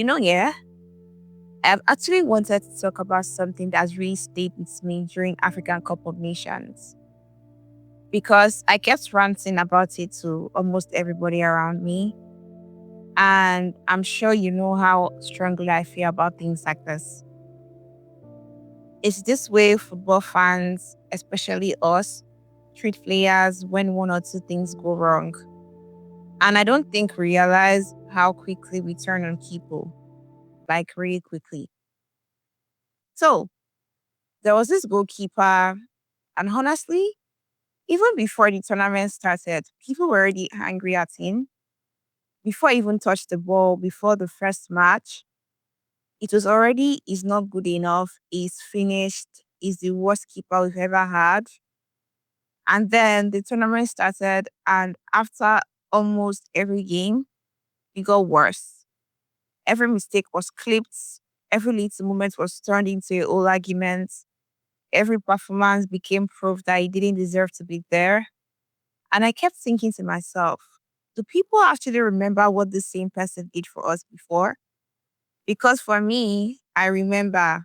Yeah, I've actually wanted to talk about something that's really stayed with me during African Cup of Nations because I kept ranting about it to almost everybody around me. And I'm sure you know how strongly I feel about things like this. It's this way football fans, especially us, treat players when one or two things go wrong. And I don't think we realize how quickly we turn on people, like really quickly. So there was this goalkeeper, and honestly, even before the tournament started, people were already angry at him. Before he even touched the ball, before the first match, it was already, he's not good enough, he's finished, he's the worst keeper we've ever had. And then the tournament started, and after almost every game, it got worse. Every mistake was clipped, every little moment was turned into a whole argument, every performance became proof that he didn't deserve to be there. And I kept thinking to myself, do people actually remember what the same person did for us before? Because for me, I remember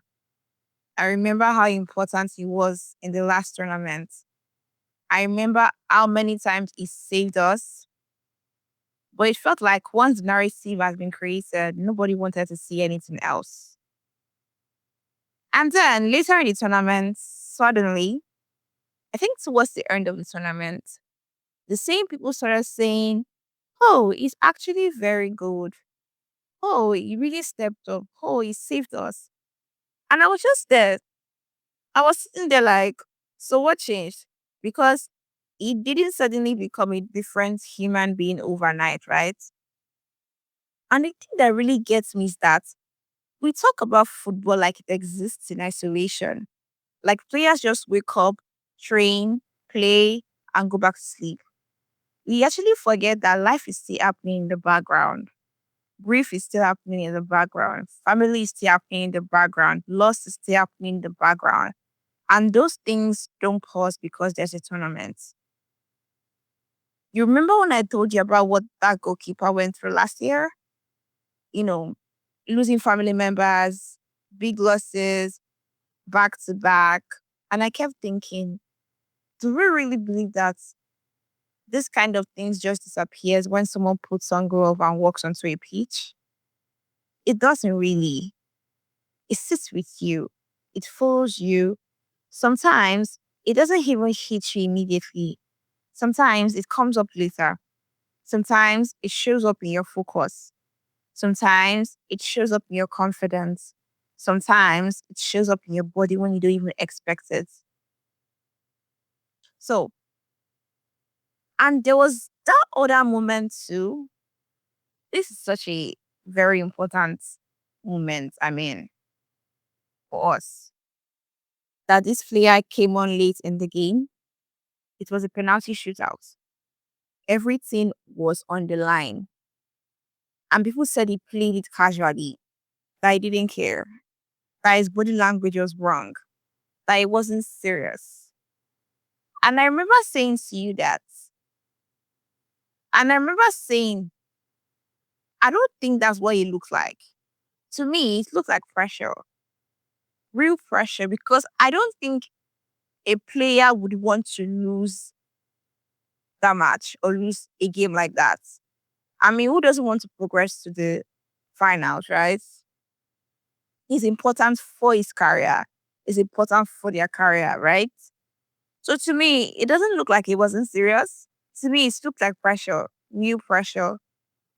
how important he was in the last tournament. I remember how many times he saved us. But it felt like once the narrative has been created, nobody wanted to see anything else. And then later in the tournament, suddenly, I think towards the end of the tournament, the same people started saying, oh, he's actually very good. Oh, he really stepped up. Oh, he saved us. And I was just there. I was sitting there like, so what changed? Because he didn't suddenly become a different human being overnight, right? And the thing that really gets me is that we talk about football like it exists in isolation. Like players just wake up, train, play, and go back to sleep. We actually forget that life is still happening in the background. Grief is still happening in the background. Family is still happening in the background. Loss is still happening in the background. And those things don't pause because there's a tournament. You remember when I told you about what that goalkeeper went through last year? You know, losing family members, big losses, back to back. And I kept thinking, do we really believe that this kind of things just disappears when someone puts on glove and walks onto a pitch? It doesn't really. It sits with you. It follows you. Sometimes it doesn't even hit you immediately. Sometimes it comes up later. Sometimes it shows up in your focus. Sometimes it shows up in your confidence. Sometimes it shows up in your body when you don't even expect it. So, and there was that other moment too. This is such a very important moment, for us. That this player came on late in the game. It was a penalty shootout. Everything was on the line. And people said he played it casually, that he didn't care, that his body language was wrong, that it wasn't serious. And I remember saying to you that, and I remember saying, I don't think that's what it looks like. To me, it looks like pressure, real pressure, because I don't think a player would want to lose that match or lose a game like that. I mean, who doesn't want to progress to the finals, right? It's important for his career. It's important for their career, right? So to me, it doesn't look like it wasn't serious. To me, it looked like pressure, new pressure,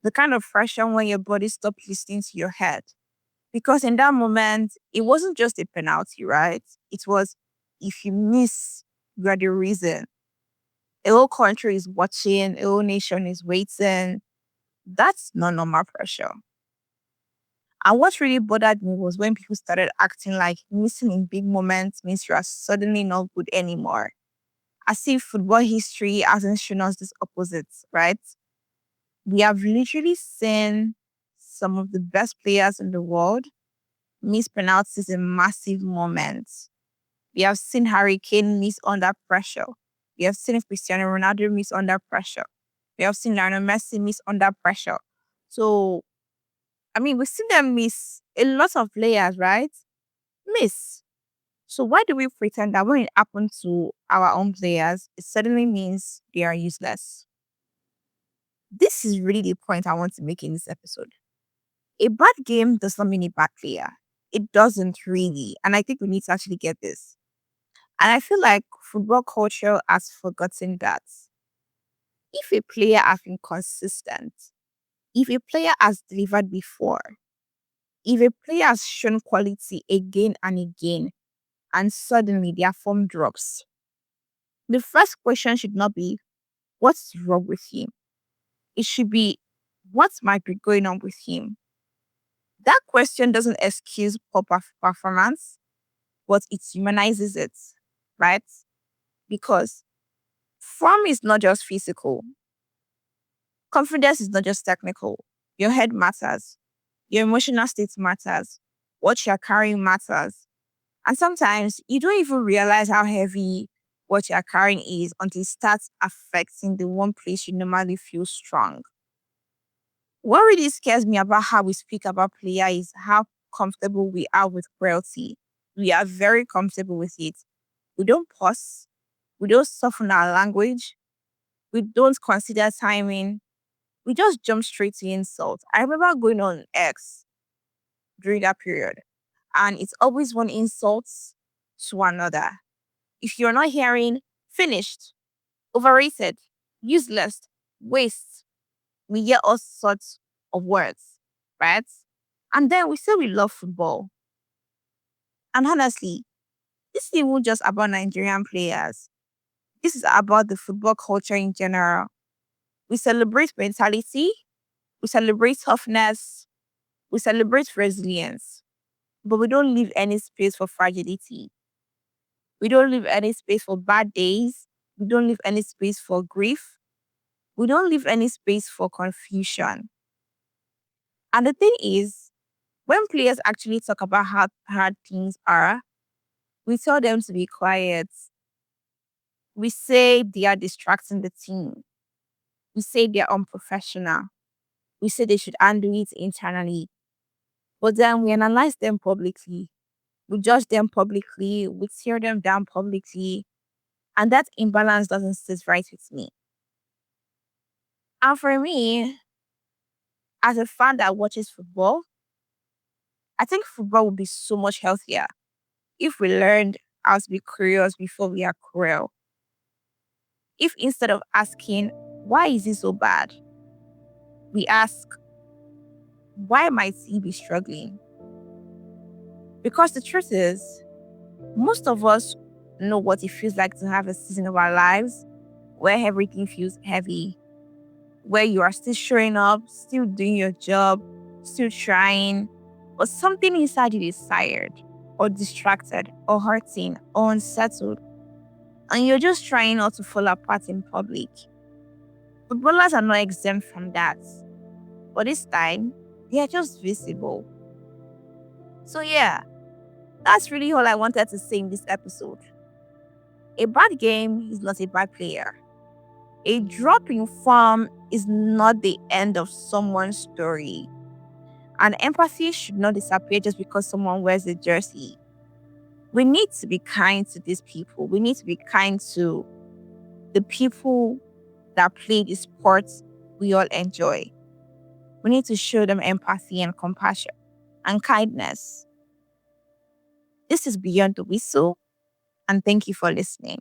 the kind of pressure when your body stops listening to your head. Because in that moment, it wasn't just a penalty, right? It was, if you miss, you are the reason. A whole country is watching, a whole nation is waiting. That's not normal pressure. And what really bothered me was when people started acting like missing in big moments means you are suddenly not good anymore. As if football history hasn't shown us this opposite, right? We have literally seen some of the best players in the world miss penalties in massive moments. We have seen Harry Kane miss under pressure. We have seen Cristiano Ronaldo miss under pressure. We have seen Lionel Messi miss under pressure. So I mean, we see them miss a lot of players, right? Miss. So why do we pretend that when it happens to our own players, it suddenly means they are useless? This is really the point I want to make in this episode. A bad game does not mean a bad player. It doesn't really. And I think we need to actually get this. And I feel like football culture has forgotten that. If a player has been consistent, if a player has delivered before, if a player has shown quality again and again, and suddenly their form drops, the first question should not be, what's wrong with him? It should be, what might be going on with him? That question doesn't excuse poor performance, but it humanizes it, right? Because form is not just physical, confidence is not just technical. Your head matters, your emotional state matters, what you're carrying matters. And sometimes you don't even realize how heavy what you're carrying is until it starts affecting the one place you normally feel strong. What really scares me about how we speak about player is how comfortable we are with cruelty. We are very comfortable with it. We don't pause. We don't soften our language. We don't consider timing. We just jump straight to insult. I remember going on X during that period, and it's always one insult to another. If you're not hearing, finished, overrated, useless, waste, we hear all sorts of words, right? And then we say we love football. And honestly, this isn't just about Nigerian players. This is about the football culture in general. We celebrate mentality, we celebrate toughness, we celebrate resilience, but we don't leave any space for fragility. We don't leave any space for bad days. We don't leave any space for grief. We don't leave any space for confusion. And the thing is, when players actually talk about how hard things are, we tell them to be quiet. We say they are distracting the team. We say they're unprofessional. We say they should undo it internally. But then we analyze them publicly. We judge them publicly. We tear them down publicly. And that imbalance doesn't sit right with me. And for me, as a fan that watches football, I think football would be so much healthier if we learned how to be curious before we are cruel. If instead of asking, why is it so bad? We ask, why might he be struggling? Because the truth is, most of us know what it feels like to have a season of our lives where everything feels heavy, where you are still showing up, still doing your job, still trying, but something inside you is tired, or distracted, or hurting, or unsettled, and you're just trying not to fall apart in public. Footballers are not exempt from that, but this time, they are just visible. So, yeah, that's really all I wanted to say in this episode. A bad game is not a bad player. A drop in form is not the end of someone's story. And empathy should not disappear just because someone wears a jersey. We need to be kind to these people. We need to be kind to the people that play the sports we all enjoy. We need to show them empathy and compassion and kindness. This is Beyond the Whistle, and thank you for listening.